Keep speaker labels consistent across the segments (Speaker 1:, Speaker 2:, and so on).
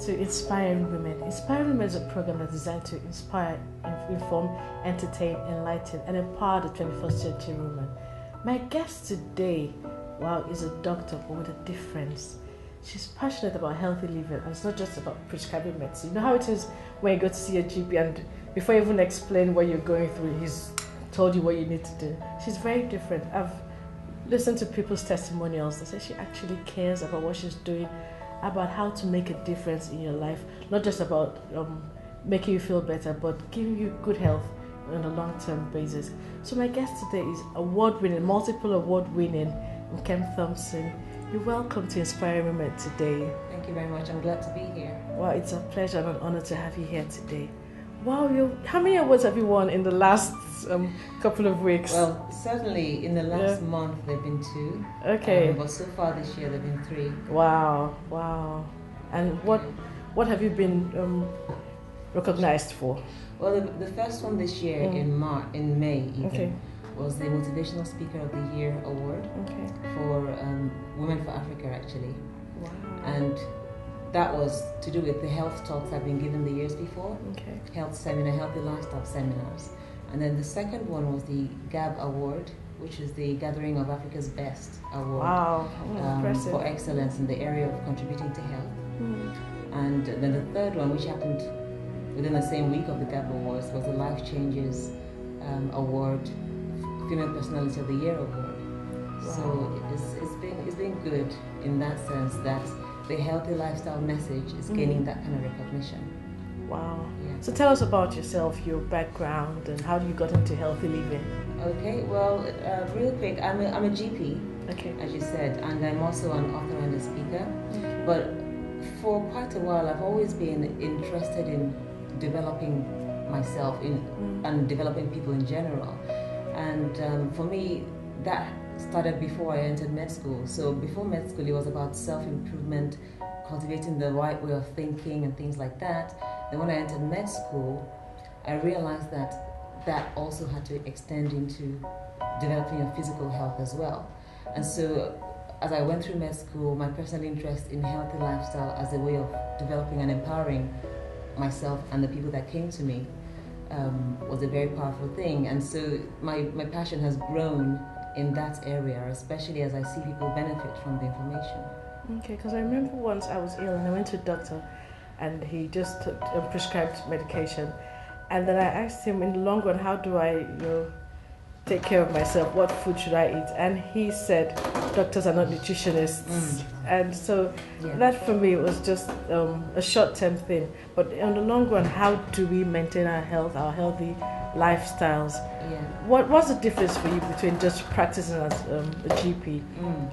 Speaker 1: to Inspiring Women. Inspiring Women is a program that's designed to inspire, inform, entertain, enlighten, and empower the 21st century woman. My guest today, wow, is a doctor, but with a difference. She's passionate about healthy living, and it's not just about prescribing medicine. You know how it is when you go to see a GP, and before you even explain what you're going through, he's told you what you need to do. She's very different. I've listened to people's testimonials. They say she actually cares about what she's doing, about how to make a difference in your life, not just about making you feel better, but giving you good health on a long-term basis. So my guest today is multiple award-winning Nkem Thompson. You're welcome to Inspiring Women today.
Speaker 2: Thank you very much. I'm glad to be here.
Speaker 1: Wow, it's a pleasure and an honor to have you here today. Wow, how many awards have you won in the last couple of weeks?
Speaker 2: Well, certainly in the last month there have been 2.
Speaker 1: Okay.
Speaker 2: But so far this year there have been 3.
Speaker 1: Wow. And what have you been recognized for?
Speaker 2: Well, the first one this year in May even, was the Motivational Speaker of the Year award for Women for Africa, actually.
Speaker 1: Wow.
Speaker 2: And that was to do with the health talks I've been given the years before. Health seminar, healthy lifestyle seminars. And then the second one was the GAB award, which is the Gathering of Africa's Best award.
Speaker 1: Wow, impressive.
Speaker 2: For excellence in the area of contributing to health. And then the third one, which happened within the same week of the GAB awards, was the Life Changes award, Female Personality of the Year award.
Speaker 1: Wow.
Speaker 2: So it's been good in that sense that the healthy lifestyle message is gaining that kind of recognition.
Speaker 1: Wow.
Speaker 2: Yeah.
Speaker 1: So tell us about yourself, your background, and how you got into healthy living.
Speaker 2: Okay, well, real quick, I'm a GP, as you said, and I'm also an author and a speaker. But for quite a while, I've always been interested in developing myself and developing people in general. And for me, that started before I entered med school. So before med school, it was about self-improvement, cultivating the right way of thinking and things like that. Then when I entered med school, I realized that also had to extend into developing your physical health as well. And so as I went through med school, my personal interest in healthy lifestyle as a way of developing and empowering myself and the people that came to me was a very powerful thing. And so my passion has grown in that area, especially as I see people benefit from the information.
Speaker 1: Okay, because I remember once I was ill and I went to a doctor and he just prescribed medication. And then I asked him, in the long run, how do I take care of myself? What food should I eat? And he said, doctors are not nutritionists. And so that for me was just a short-term thing. But in the long run, how do we maintain our health, our healthy lifestyles? What's the difference for you between just practicing as a GP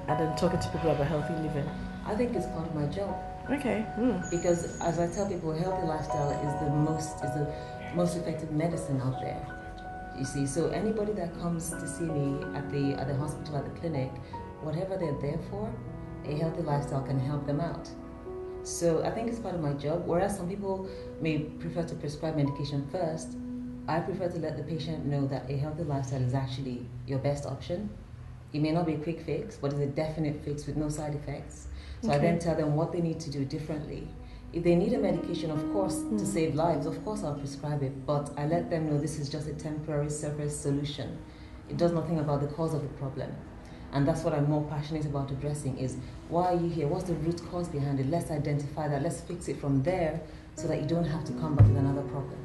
Speaker 1: and then talking to people about healthy living?
Speaker 2: I think it's part of my job.
Speaker 1: Okay.
Speaker 2: Because as I tell people, healthy lifestyle is the most effective medicine out there. You see, so anybody that comes to see me at the hospital, at the clinic, whatever they're there for, a healthy lifestyle can help them out. So I think it's part of my job. Whereas some people may prefer to prescribe medication first, I prefer to let the patient know that a healthy lifestyle is actually your best option. It may not be a quick fix, but it's a definite fix with no side effects. So I then tell them what they need to do differently. If they need a medication, of course, to save lives, of course I'll prescribe it, but I let them know this is just a temporary surface solution. It does nothing about the cause of the problem. And that's what I'm more passionate about addressing is, why are you here? What's the root cause behind it? Let's identify that, let's fix it from there so that you don't have to come back with another problem.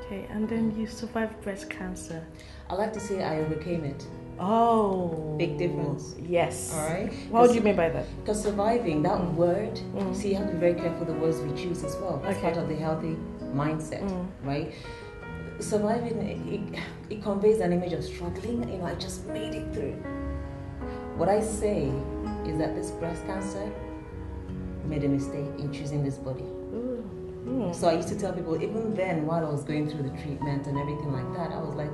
Speaker 1: Okay, and then you survived breast cancer.
Speaker 2: I like to say I overcame it.
Speaker 1: Oh.
Speaker 2: Big difference.
Speaker 1: Yes.
Speaker 2: All right?
Speaker 1: What do you mean by that?
Speaker 2: Because surviving, that word, see, you have to be very careful the words we choose as well. It's part of the healthy mindset, right? Surviving, it conveys an image of struggling. I just made it through. What I say is that this breast cancer made a mistake in choosing this body. So I used to tell people, even then, while I was going through the treatment and everything like that, I was like,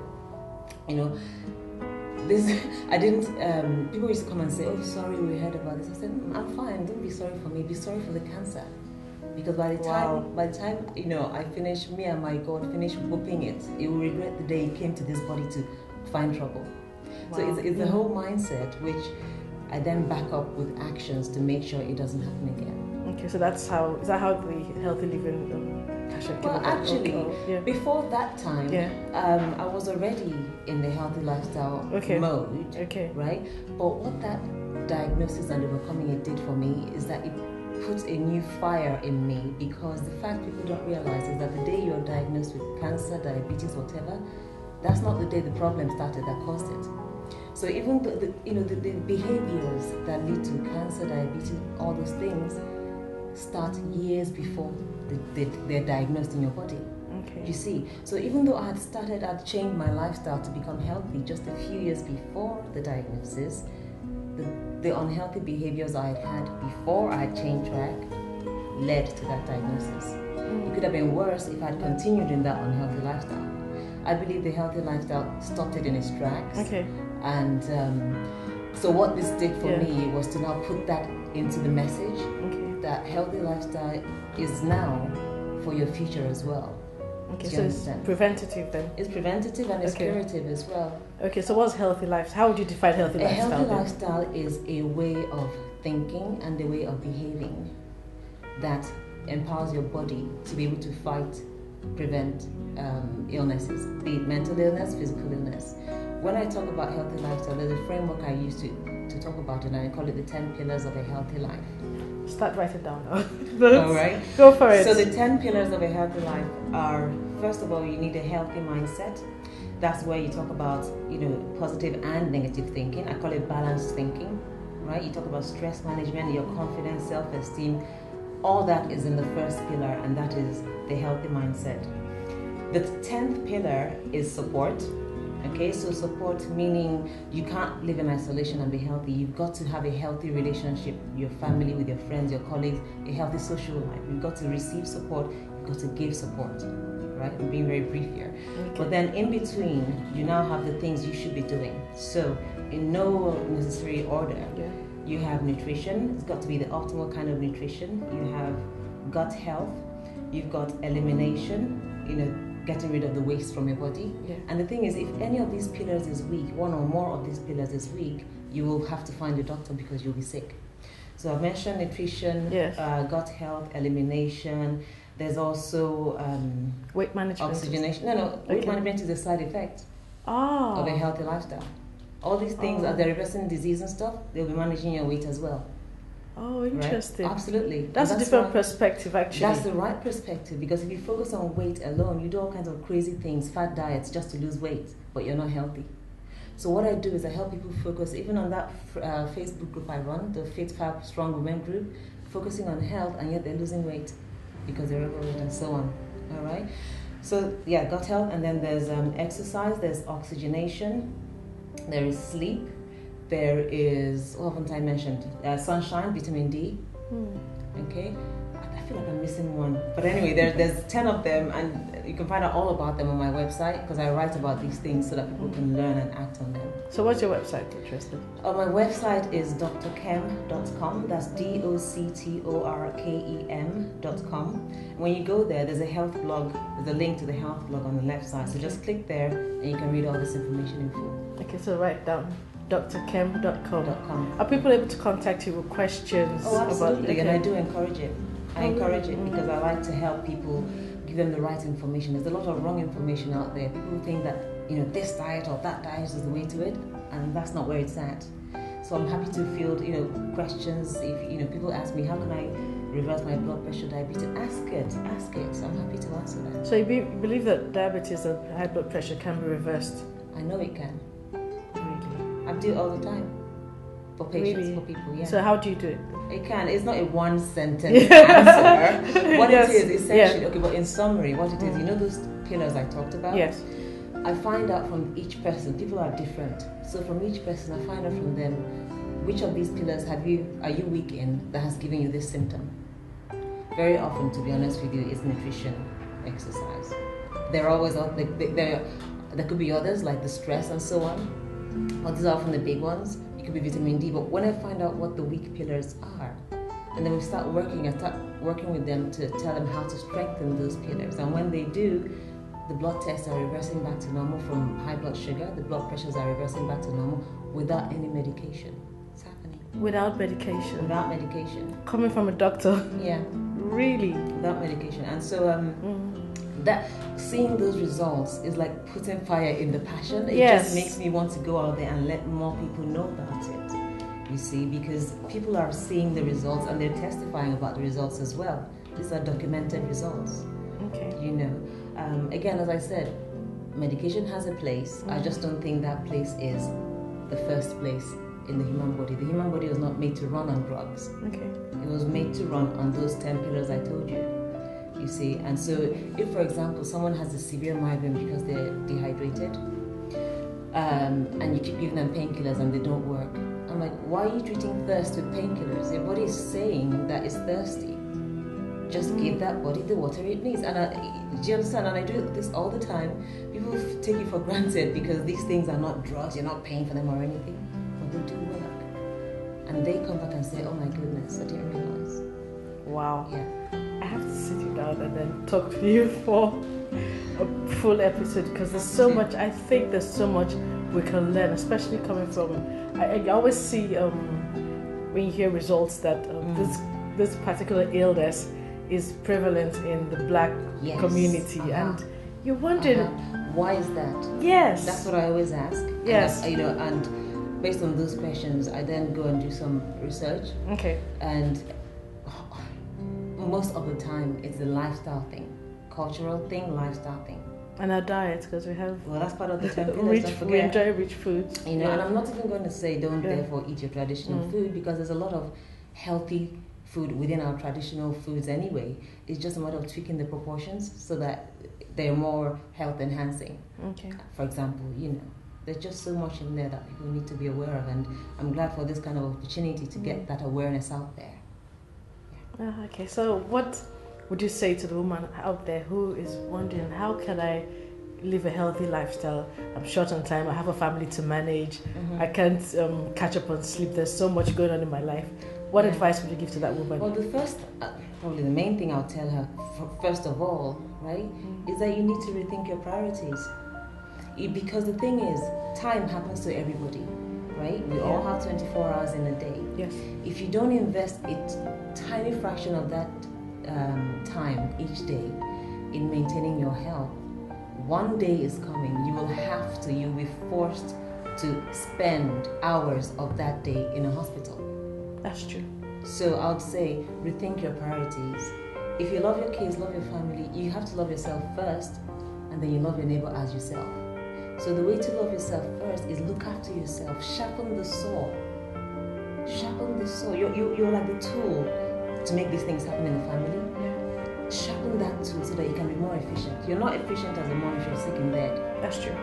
Speaker 2: people used to come and say, oh, sorry, we heard about this. I said, I'm fine, don't be sorry for me, be sorry for the cancer. Because by the time, I finish, me and my God finish whooping it, it will regret the day it came to this body to find trouble. Wow. So it's the whole mindset, which I then back up with actions to make sure it doesn't happen again.
Speaker 1: Okay, so is that how the healthy living passion came
Speaker 2: Well,
Speaker 1: about?
Speaker 2: actually, before that time, I was already in the healthy lifestyle mode, right? But what that diagnosis and overcoming it did for me is that it put a new fire in me, because the fact people don't realize is that the day you're diagnosed with cancer, diabetes, whatever, that's not the day the problem started that caused it. So even the behaviors that lead to cancer, diabetes, all those things start years before they're diagnosed in your body.
Speaker 1: Okay.
Speaker 2: You see, so even though I'd changed my lifestyle to become healthy just a few years before the diagnosis, the unhealthy behaviors I had before I changed track led to that diagnosis. It could have been worse if I'd continued in that unhealthy lifestyle. I believe the healthy lifestyle stopped it in its tracks.
Speaker 1: Okay.
Speaker 2: And so what this did for me was to now put that into the message that healthy lifestyle is now for your future as well.
Speaker 1: Okay, so it's preventative then?
Speaker 2: It's preventative and it's curative as well.
Speaker 1: Okay, so what's healthy lifestyle? How would you define healthy lifestyle?
Speaker 2: A healthy lifestyle is a way of thinking and a way of behaving that empowers your body to be able to fight, prevent illnesses, be it mental illness, physical illness. When I talk about healthy lifestyle, there's a framework I use to talk about it, and I call it the 10 pillars of a healthy life.
Speaker 1: Start writing down now.
Speaker 2: All right.
Speaker 1: Go for it.
Speaker 2: So the 10 pillars of a healthy life are, first of all, you need a healthy mindset. That's where you talk about, positive and negative thinking. I call it balanced thinking, right? You talk about stress management, your confidence, self-esteem. All that is in the first pillar, and that is the healthy mindset. The 10th pillar is support. Okay, so support meaning you can't live in isolation and be healthy. You've got to have a healthy relationship with your family, with your friends, your colleagues, a healthy social life. You've got to receive support, you've got to give support, right? I'm being very brief here. Okay. But then in between, you now have the things you should be doing. So in no necessary order, you have nutrition. It's got to be the optimal kind of nutrition. You have gut health. You've got elimination, getting rid of the waste from your body. And the thing is, if any of these pillars is weak, one or more of these pillars is weak, you will have to find a doctor because you'll be sick. So I've mentioned nutrition, gut health, elimination. There's also
Speaker 1: weight management.
Speaker 2: Oxygenation. Weight management is a side effect of a healthy lifestyle. All these things are they're reversing disease and stuff. They'll be managing your weight as well.
Speaker 1: Oh, interesting.
Speaker 2: Right? Absolutely.
Speaker 1: That's a different perspective, actually.
Speaker 2: That's the right perspective, because if you focus on weight alone, you do all kinds of crazy things, fat diets just to lose weight, but you're not healthy. So what I do is I help people focus, even on that Facebook group I run, the Fit, Fab, Strong Women group, focusing on health, and yet they're losing weight because they're overweight and so on. All right? So, gut health, and then there's exercise, there's oxygenation, there is sleep, there is, what haven't I mentioned? Sunshine, vitamin D. Okay, I feel like I'm missing one. But anyway, there's 10 of them, and you can find out all about them on my website, because I write about these things so that people can learn and act on them.
Speaker 1: So what's your website, Tristan?
Speaker 2: My website is drkem.com. That's doctorkem.com. When you go there, there's a health blog. There's a link to the health blog on the left side. So just click there, and you can read all this information in full.
Speaker 1: Okay, so write down drkem.com. Are people able to contact you with questions?
Speaker 2: Oh, absolutely, and I do encourage it. I encourage it because I like to help people, give them the right information. There's a lot of wrong information out there. People think that this diet or that diet is the way to it, and that's not where it's at. So I'm happy to field questions. If people ask me, how can I reverse my blood pressure, diabetes? Ask it. I'm happy to answer that.
Speaker 1: So you believe that diabetes and high blood pressure can be reversed?
Speaker 2: I know it can.
Speaker 1: Really?
Speaker 2: I do it all the time for patients, for people. Yeah.
Speaker 1: So how do you do it?
Speaker 2: It can. It's not a one sentence answer. What it is essentially, okay, but in summary, what it is, those pillars I talked about?
Speaker 1: Yes.
Speaker 2: I find out from each person, people are different. So from each person, I find out from them, which of these pillars are you weak in that has given you this symptom? Very often, to be honest with you, it's nutrition, exercise. There are always, there could be others like the stress and so on. But these are often the big ones. It could be vitamin D. But when I find out what the weak pillars are, and then we start working with them to tell them how to strengthen those pillars. And when they do, the blood tests are reversing back to normal from high blood sugar. The blood pressures are reversing back to normal without any medication. It's happening.
Speaker 1: Without medication.
Speaker 2: Without medication.
Speaker 1: Coming from a doctor.
Speaker 2: Yeah.
Speaker 1: Really.
Speaker 2: Without medication. And so that seeing those results is like putting fire in the passion. It just makes me want to go out there and let more people know about it. You see, because people are seeing the results and they're testifying about the results as well. These are documented results.
Speaker 1: Okay.
Speaker 2: You know, again, as I said, medication has a place. I just don't think that place is the first place in the human body. The human body was not made to run on drugs.
Speaker 1: Okay.
Speaker 2: It was made to run on those 10 pillars I told you. You see, and so if, for example, someone has a severe migraine because they're dehydrated, and you keep giving them painkillers and they don't work, I'm like, why are you treating thirst with painkillers? Your body is saying that it's thirsty. Just give that body the water it needs. And do you understand? And I do this all the time. People take it for granted because these things are not drugs. You're not paying for them or anything, but they do work. And they come back and say, "Oh my goodness, I didn't realize."
Speaker 1: Wow.
Speaker 2: Yeah.
Speaker 1: I have to sit you down and then talk to you for a full episode because there's so much. I think there's so much we can learn, especially coming from. I always see when you hear results that this particular illness is prevalent in the Black community, and you're wondering
Speaker 2: why is that?
Speaker 1: Yes,
Speaker 2: that's what I always ask.
Speaker 1: Yes,
Speaker 2: and and based on those questions, I then go and do some research.
Speaker 1: Okay,
Speaker 2: and most of the time it's a lifestyle thing, cultural thing, lifestyle thing.
Speaker 1: And our diet, because we have...
Speaker 2: Well, that's part of the 10 pillars,
Speaker 1: rich,
Speaker 2: don't forget.
Speaker 1: We enjoy rich foods.
Speaker 2: You know, and I'm not even going to say don't therefore eat your traditional food, because there's a lot of healthy food within our traditional foods anyway. It's just a matter of tweaking the proportions so that they're more health enhancing.
Speaker 1: Okay.
Speaker 2: For example, you know, there's just so much in there that people need to be aware of, and I'm glad for this kind of opportunity to get that awareness out there.
Speaker 1: Okay, so what would you say to the woman out there who is wondering, how can I live a healthy lifestyle? I'm short on time, I have a family to manage, I can't catch up on sleep, there's so much going on in my life. What advice would you give to that woman?
Speaker 2: Well, the first, probably the main thing I'll tell her, first of all, right, is that you need to rethink your priorities. Because the thing is, time happens to everybody, right? We all have 24 hours in a day.
Speaker 1: Yes.
Speaker 2: If you don't invest a tiny fraction of that time each day in maintaining your health, one day is coming, you'll be forced to spend hours of that day in a hospital.
Speaker 1: That's true.
Speaker 2: So I would say, rethink your priorities. If you love your kids, love your family, you have to love yourself first, and then you love your neighbor as yourself. So the way to love yourself first is look after yourself, sharpen the saw. Sharpen the saw. You're like the tool to make these things happen in the family. Yeah. Sharpen that tool so that you can be more efficient. You're not efficient as a mom if you're sick in bed.
Speaker 1: That's true.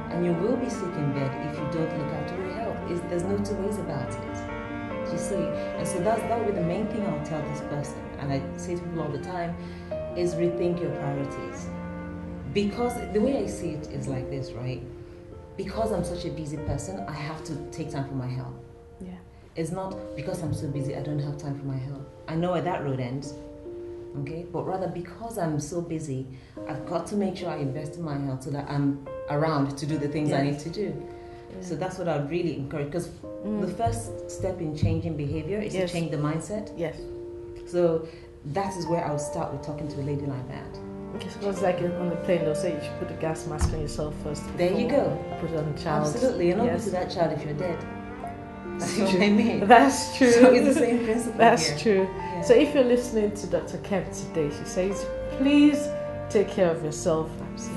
Speaker 2: And you will be sick in bed if you don't look after your health. There's no two ways about it. You see? And so that would be the main thing I'll tell this person. And I say to people all the time, is rethink your priorities. Because the way I see it is like this, right? Because I'm such a busy person, I have to take time for my health.
Speaker 1: Yeah.
Speaker 2: It's not because I'm so busy, I don't have time for my health. I know where that road ends, okay? But rather because I'm so busy, I've got to make sure I invest in my health so that I'm around to do the things I need to do. Yeah. So that's what I would really encourage, because the first step in changing behavior is to change the mindset.
Speaker 1: Yes.
Speaker 2: So that is where I would start with talking to a lady like that.
Speaker 1: Okay, so it's like on the plane, they'll say you should put a gas mask on yourself first.
Speaker 2: There you go.
Speaker 1: Put it on the child.
Speaker 2: Absolutely. You're not good to that child if you're dead.
Speaker 1: That's
Speaker 2: true.
Speaker 1: What
Speaker 2: I mean.
Speaker 1: That's true.
Speaker 2: So it's the same principle.
Speaker 1: That's true. Yeah. So if you're listening to Dr. Kemp today, she says, please take care of yourself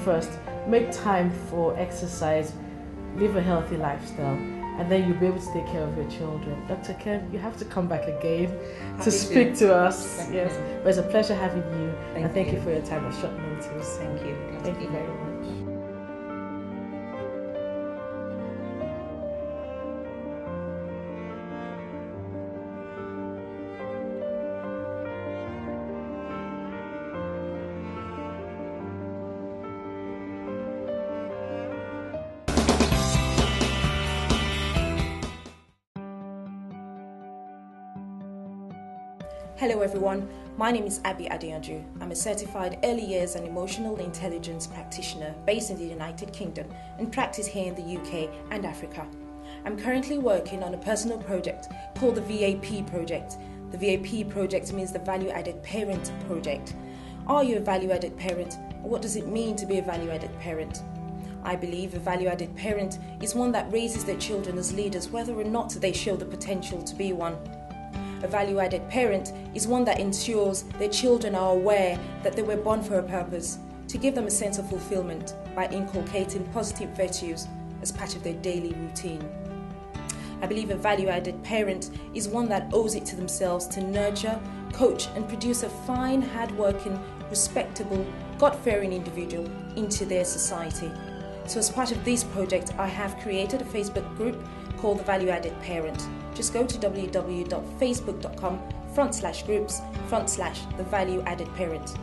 Speaker 1: first. Make time for exercise. Live a healthy lifestyle. And then you'll be able to take care of your children. Dr. Kemp, you have to come back again to speak to us. Yes, but it's a pleasure having you. Thank you for your time at short notice.
Speaker 2: Thank you.
Speaker 1: Thank you very much.
Speaker 3: Hello everyone, my name is Abby Adeyanju. I'm a certified early years and emotional intelligence practitioner based in the United Kingdom and practice here in the UK and Africa. I'm currently working on a personal project called the VAP project. The VAP project means the Value Added Parent project. Are you a value-added parent? Or what does it mean to be a value-added parent? I believe a value-added parent is one that raises their children as leaders, whether or not they show the potential to be one. A value-added parent is one that ensures their children are aware that they were born for a purpose, to give them a sense of fulfillment by inculcating positive virtues as part of their daily routine. I believe a value-added parent is one that owes it to themselves to nurture, coach and produce a fine, hard-working, respectable, God-fearing individual into their society. So as part of this project, I have created a Facebook group called The Value Added Parent. Just go to www.facebook.com/groups/The Value Added Parent.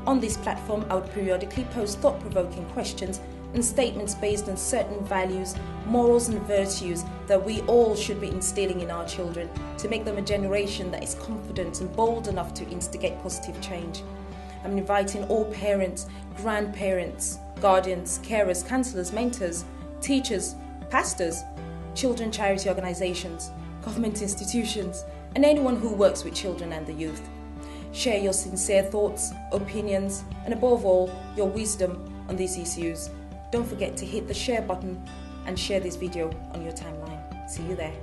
Speaker 3: On this platform, I would periodically post thought-provoking questions and statements based on certain values, morals and virtues that we all should be instilling in our children to make them a generation that is confident and bold enough to instigate positive change. I'm inviting all parents, grandparents, guardians, carers, counsellors, mentors, teachers, pastors, children charity organisations, government institutions, and anyone who works with children and the youth. Share your sincere thoughts, opinions, and above all, your wisdom on these issues. Don't forget to hit the share button and share this video on your timeline. See you there.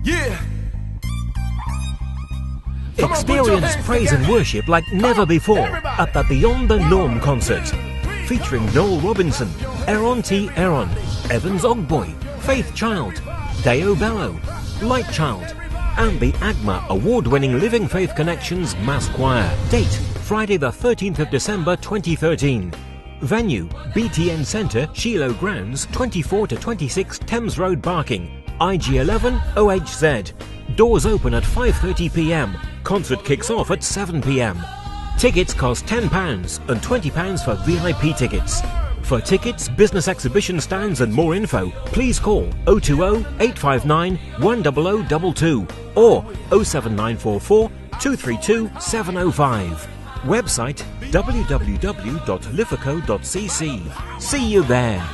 Speaker 4: Yeah.
Speaker 5: Experience praise and worship like never before at the Beyond the Norm concert, featuring Noel Robinson, Aaron T. Aaron, Evans Ogboy, Faith Child, Deo Bello, Light Child, and the AGMA award-winning Living Faith Connections Mass Choir. Date, Friday the 13th of December 2013. Venue, BTN Centre, Shiloh Grounds, 24 to 26 Thames Road, Barking, IG11 OHZ. Doors open at 5:30 p.m. Concert kicks off at 7 p.m. Tickets cost £10 and £20 for VIP tickets. For tickets, business exhibition stands and more info, please call 020 859 10022 or 07944 232 705. Website www.liverco.cc. See you there.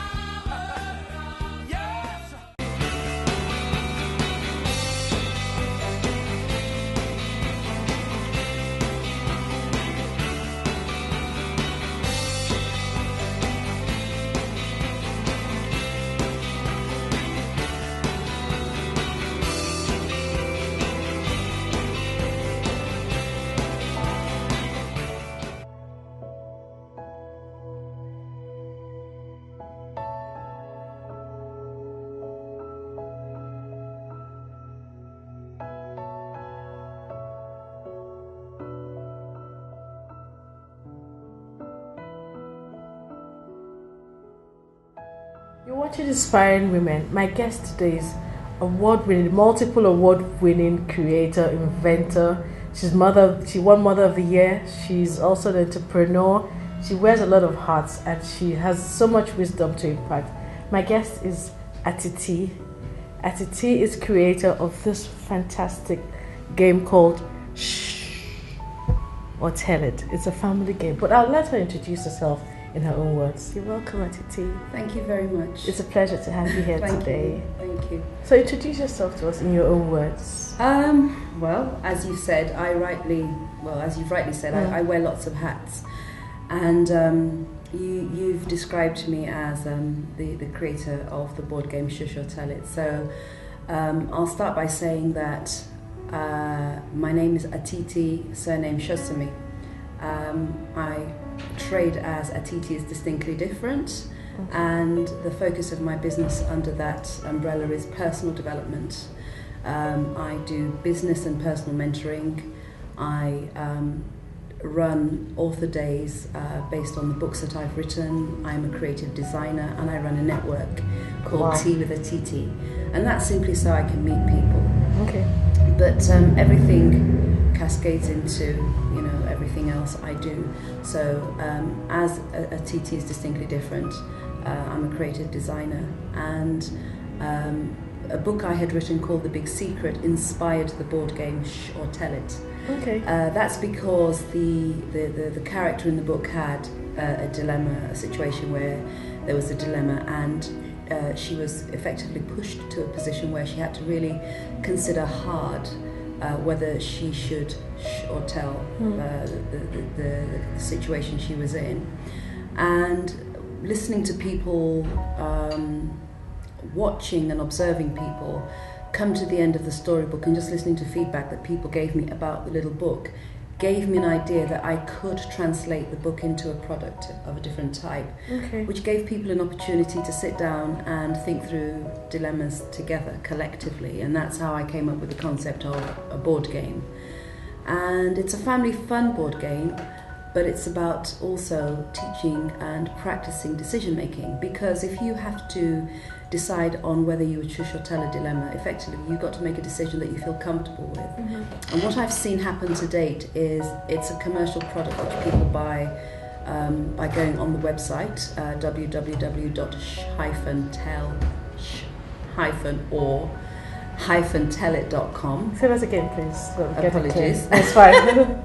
Speaker 1: You're watching Inspiring Women. My guest today is multiple award-winning creator, inventor. She won Mother of the Year. She's also an entrepreneur. She wears a lot of hats and she has so much wisdom to impact. My guest is Atiti. Atiti is creator of this fantastic game called Shh or Tell It. It's a family game, but I'll let her introduce herself in her own words. You're welcome, Atiti.
Speaker 6: Thank you very much.
Speaker 1: It's a pleasure to have you here today.
Speaker 6: Thank you.
Speaker 1: So introduce yourself to us in your own words.
Speaker 6: Well, as you said, as you've rightly said, I wear lots of hats, and you've described me as the creator of the board game Shush or Tell It. So I'll start by saying that my name is Atiti, surname Shosumi. I trade as Atiti is Distinctly Different, and the focus of my business under that umbrella is personal development. I do business and personal mentoring. I run author days based on the books that I've written. I'm a creative designer, and I run a network called Tea with Atiti, and that's simply so I can meet people.
Speaker 1: Okay.
Speaker 6: But everything cascades into everything else I do. So as Atiti is Distinctly Different, I'm a creative designer, and A book I had written called The Big Secret inspired the board game Shh or Tell It.
Speaker 1: Okay.
Speaker 6: That's because the character in the book had a dilemma, a situation where there was a dilemma, and she was effectively pushed to a position where she had to really consider hard whether she should shh or tell the situation she was in. And listening to people, watching and observing people come to the end of the storybook, and just listening to feedback that people gave me about the little book gave me an idea that I could translate the book into a product of a different type, which gave people an opportunity to sit down and think through dilemmas together collectively. And that's how I came up with the concept of a board game. And it's a family fun board game, but it's about also teaching and practicing decision making, because if you have to decide on whether you would shush or tell a dilemma, effectively you've got to make a decision that you feel comfortable with. And what I've seen happen to date is it's a commercial product which people buy by going on the website www.tell-it.com.
Speaker 1: Say that again, please.
Speaker 6: Apologies.
Speaker 1: That's fine.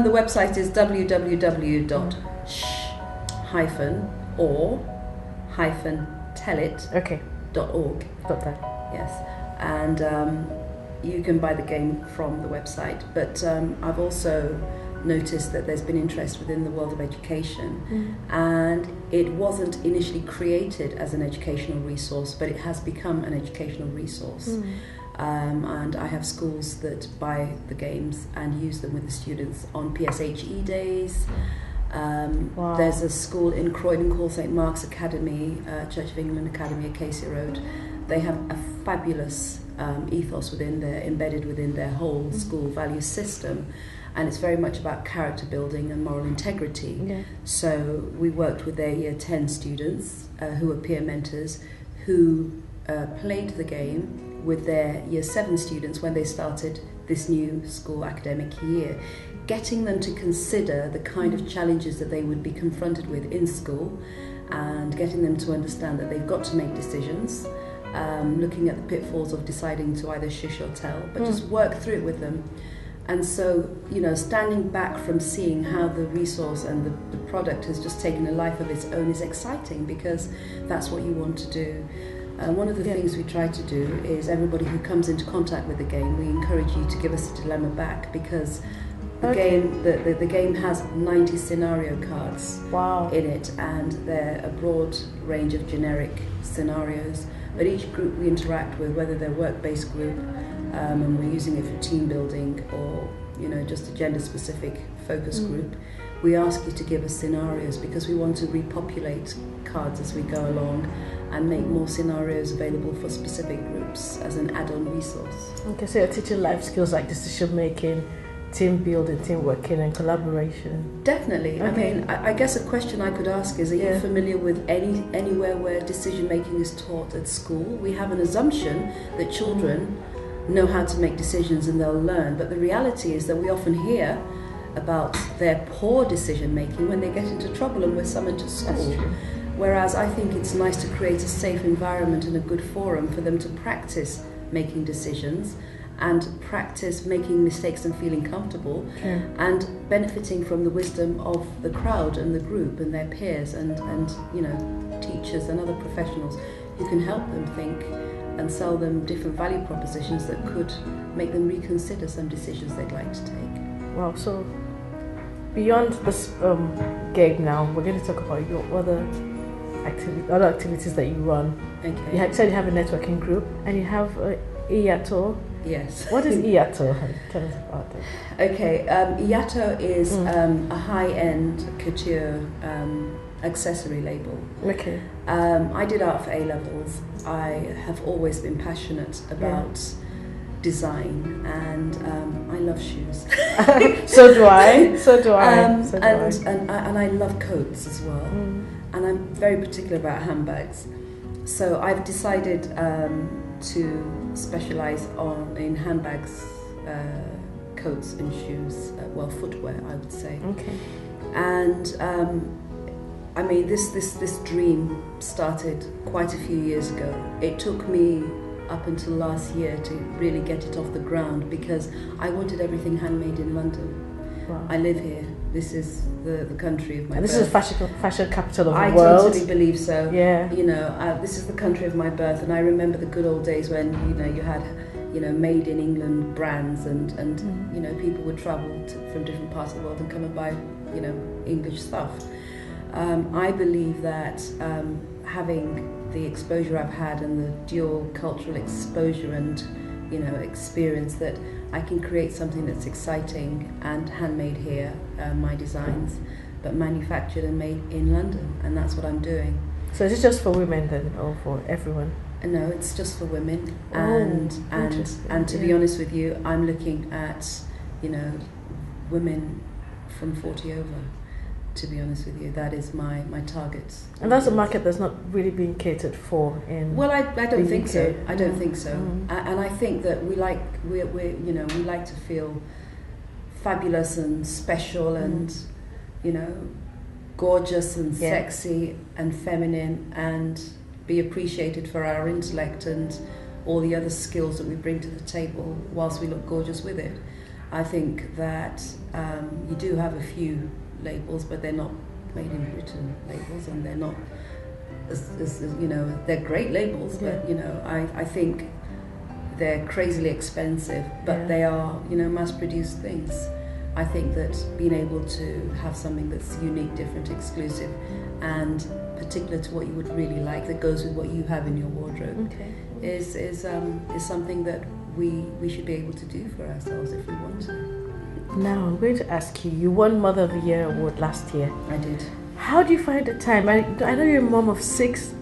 Speaker 6: The website is www.sh-or-tell-it.org.
Speaker 1: Got that.
Speaker 6: Yes, and you can buy the game from the website. But I've also noticed that there's been interest within the world of education, and it wasn't initially created as an educational resource, but it has become an educational resource. And I have schools that buy the games and use them with the students on PSHE days.
Speaker 1: Wow.
Speaker 6: There's a school in Croydon called St Mark's Academy, Church of England Academy, Acacia Road. They have a fabulous ethos embedded within their whole school value system, and it's very much about character building and moral integrity.
Speaker 1: Yeah.
Speaker 6: So we worked with their Year 10 students who were peer mentors, who played the game with their Year 7 students when they started this new school academic year, getting them to consider the kind of challenges that they would be confronted with in school, and getting them to understand that they've got to make decisions, looking at the pitfalls of deciding to either shush or tell, but just work through it with them. And so, standing back from seeing how the resource and the product has just taken a life of its own is exciting, because that's what you want to do. One of the things we try to do is everybody who comes into contact with the game, we encourage you to give us a dilemma back, because the game has 90 scenario cards in it, and they're a broad range of generic scenarios. But each group we interact with, whether they're work-based group, and we're using it for team building, or just a gender-specific focus group, we ask you to give us scenarios, because we want to repopulate cards as we go along and make more scenarios available for specific groups as an add-on resource.
Speaker 1: Okay, so you're teaching life skills like decision making, team building, team working, and collaboration.
Speaker 6: Definitely.
Speaker 1: Okay.
Speaker 6: I mean, I guess a question I could ask is, are you familiar with anywhere where decision making is taught at school? We have an assumption that children know how to make decisions and they'll learn, but the reality is that we often hear about their poor decision making when they get into trouble and we're summoned to school.
Speaker 1: That's true.
Speaker 6: Whereas I think it's nice to create a safe environment and a good forum for them to practice making decisions and practice making mistakes and feeling comfortable, and benefiting from the wisdom of the crowd and the group and their peers and teachers and other professionals who can help them think and sell them different value propositions that could make them reconsider some decisions they'd like to take.
Speaker 1: Wow, so beyond this game now, we're going to talk about your other activities that you run.
Speaker 6: Okay.
Speaker 1: You said you have a networking group, and you have IATO.
Speaker 6: Yes.
Speaker 1: What is IATO? Tell us about that.
Speaker 6: Okay, IATO is a high-end couture accessory label.
Speaker 1: Okay.
Speaker 6: I did art for A-levels. I have always been passionate about design, and I love shoes.
Speaker 1: So do I.
Speaker 6: And I love coats as well. And I'm very particular about handbags. So I've decided to specialise in handbags, coats and shoes, footwear I would say.
Speaker 1: Okay.
Speaker 6: And I mean, this dream started quite a few years ago. It took me up until last year to really get it off the ground because I wanted everything handmade in London. Wow. I live here. This is the country of my birth.
Speaker 1: This is fashion capital of the world.
Speaker 6: I totally believe so.
Speaker 1: Yeah.
Speaker 6: You know, this is the country of my birth, and I remember the good old days when, you know, you had, you know, made in England brands and you know, people would travel from different parts of the world and come and buy, you know, English stuff. I believe that having the exposure I've had and the dual cultural exposure and, you know, experience, that I can create something that's exciting and handmade here, my designs, but manufactured and made in London, and that's what I'm doing.
Speaker 1: So is it just for women then, or for everyone?
Speaker 6: No, it's just for women, and to be honest with you, I'm looking at, you know, women from 40 over. To be honest with you, that is my target.
Speaker 1: And that's a market that's not really being catered for in.
Speaker 6: Well, I don't think so. I don't think so. And I think that we like to feel fabulous and special and, you know, gorgeous and sexy and feminine, and be appreciated for our intellect and all the other skills that we bring to the table whilst we look gorgeous with it. I think that you do have a few labels, but they're not made in Britain labels, and they're not as you know, they're great labels, but you know, I think they're crazily expensive, but they are, you know, mass-produced things. I think that being able to have something that's unique, different, exclusive, and particular to what you would really like, that goes with what you have in your wardrobe, is something that we should be able to do for ourselves if we want to.
Speaker 1: Now I'm going to ask you. You won Mother of the Year award last year.
Speaker 6: I did.
Speaker 1: How do you find the time? I know you're a mom of 6.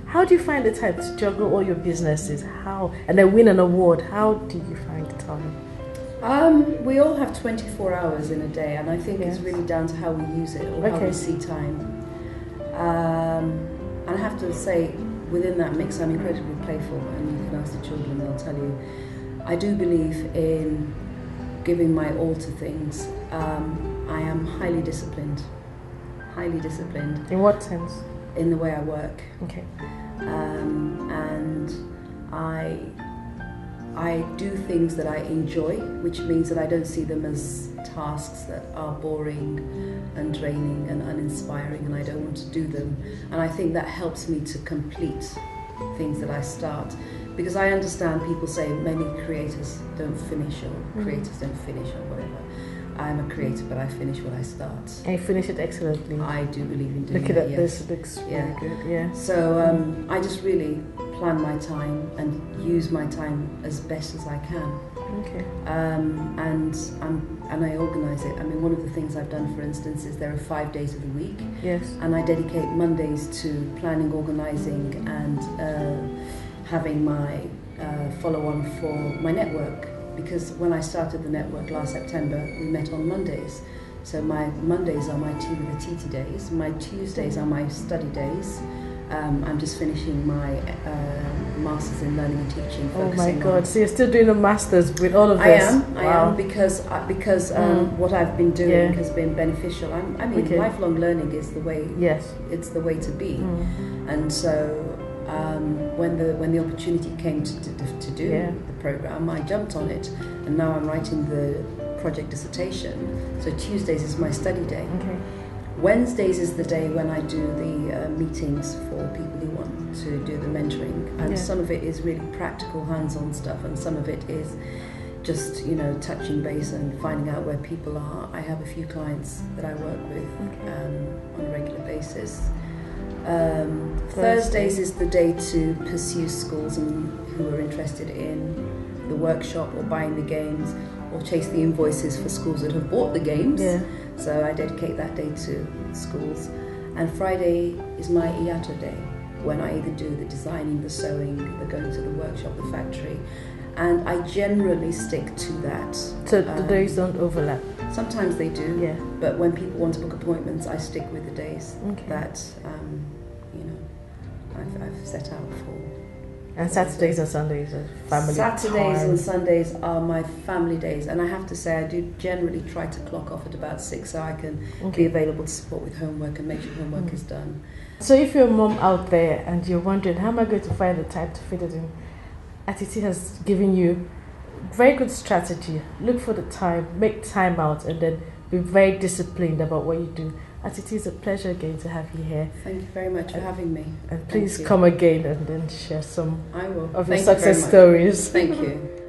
Speaker 1: How do you find the time to juggle all your businesses? How, and then win an award? How do you find the time?
Speaker 6: We all have 24 hours in a day, and I think it's really down to how we use it or how we see time. And I have to say, within that mix, I'm incredibly playful, and you can ask the children, they'll tell you. I do believe in giving my all to things. I am highly disciplined. Highly disciplined.
Speaker 1: In what sense?
Speaker 6: In the way I work.
Speaker 1: Okay.
Speaker 6: And I do things that I enjoy, which means that I don't see them as tasks that are boring and draining and uninspiring, and I don't want to do them. And I think that helps me to complete things that I start. Because I understand people say many creators don't finish, or creators don't finish, or whatever. I'm a creator, but I finish what I start.
Speaker 1: And you finish it excellently.
Speaker 6: I do believe in doing
Speaker 1: Looking
Speaker 6: that.
Speaker 1: Looking at this, it looks really good. Yeah.
Speaker 6: So I just really plan my time and use my time as best as I can.
Speaker 1: Okay.
Speaker 6: And I organise it. I mean, one of the things I've done, for instance, is there are 5 days of the week.
Speaker 1: Yes.
Speaker 6: And I dedicate Mondays to planning, organising, and having my follow-on for my network, because when I started the network last September, we met on Mondays. So my Mondays are my tea with the TT days, my Tuesdays are my study days. I'm just finishing my Masters in Learning and Teaching.
Speaker 1: Oh my God, so you're still doing a Masters with all of this?
Speaker 6: I am, because what I've been doing has been beneficial. I mean, lifelong learning is the way, it's the way to be. And so when the opportunity came to do the program, I jumped on it, and now I'm writing the project dissertation. So Tuesdays is my study day.
Speaker 1: Okay.
Speaker 6: Wednesdays is the day when I do the meetings for people who want to do the mentoring, and some of it is really practical, hands-on stuff, and some of it is just, you know, touching base and finding out where people are. I have a few clients that I work with on a regular basis. Thursdays is the day to pursue schools who are interested in the workshop or buying the games, or chase the invoices for schools that have bought the games. So I dedicate that day to schools. And Friday is my IATO day, when I either do the designing, the sewing, the going to the workshop, the factory. And I generally stick to that.
Speaker 1: So the days don't overlap?
Speaker 6: Sometimes they do, but when people want to book appointments, I stick with the days that you know, I've set out for.
Speaker 1: And Saturdays and Sundays are family
Speaker 6: Saturdays
Speaker 1: time.
Speaker 6: and Sundays are my family days, and I have to say I do generally try to clock off at about 6 so I can be available to support with homework and make sure homework is done.
Speaker 1: So if you're a mom out there and you're wondering how am I going to find the time to fit it in, Atiti has given you very good strategy. Look for the time, make time out, and then be very disciplined about what you do. Atiti, it's a pleasure again to have you here.
Speaker 6: Thank you very much for having me.
Speaker 1: And please come again and then share some
Speaker 6: I will.
Speaker 1: of your success stories.
Speaker 6: Thank you.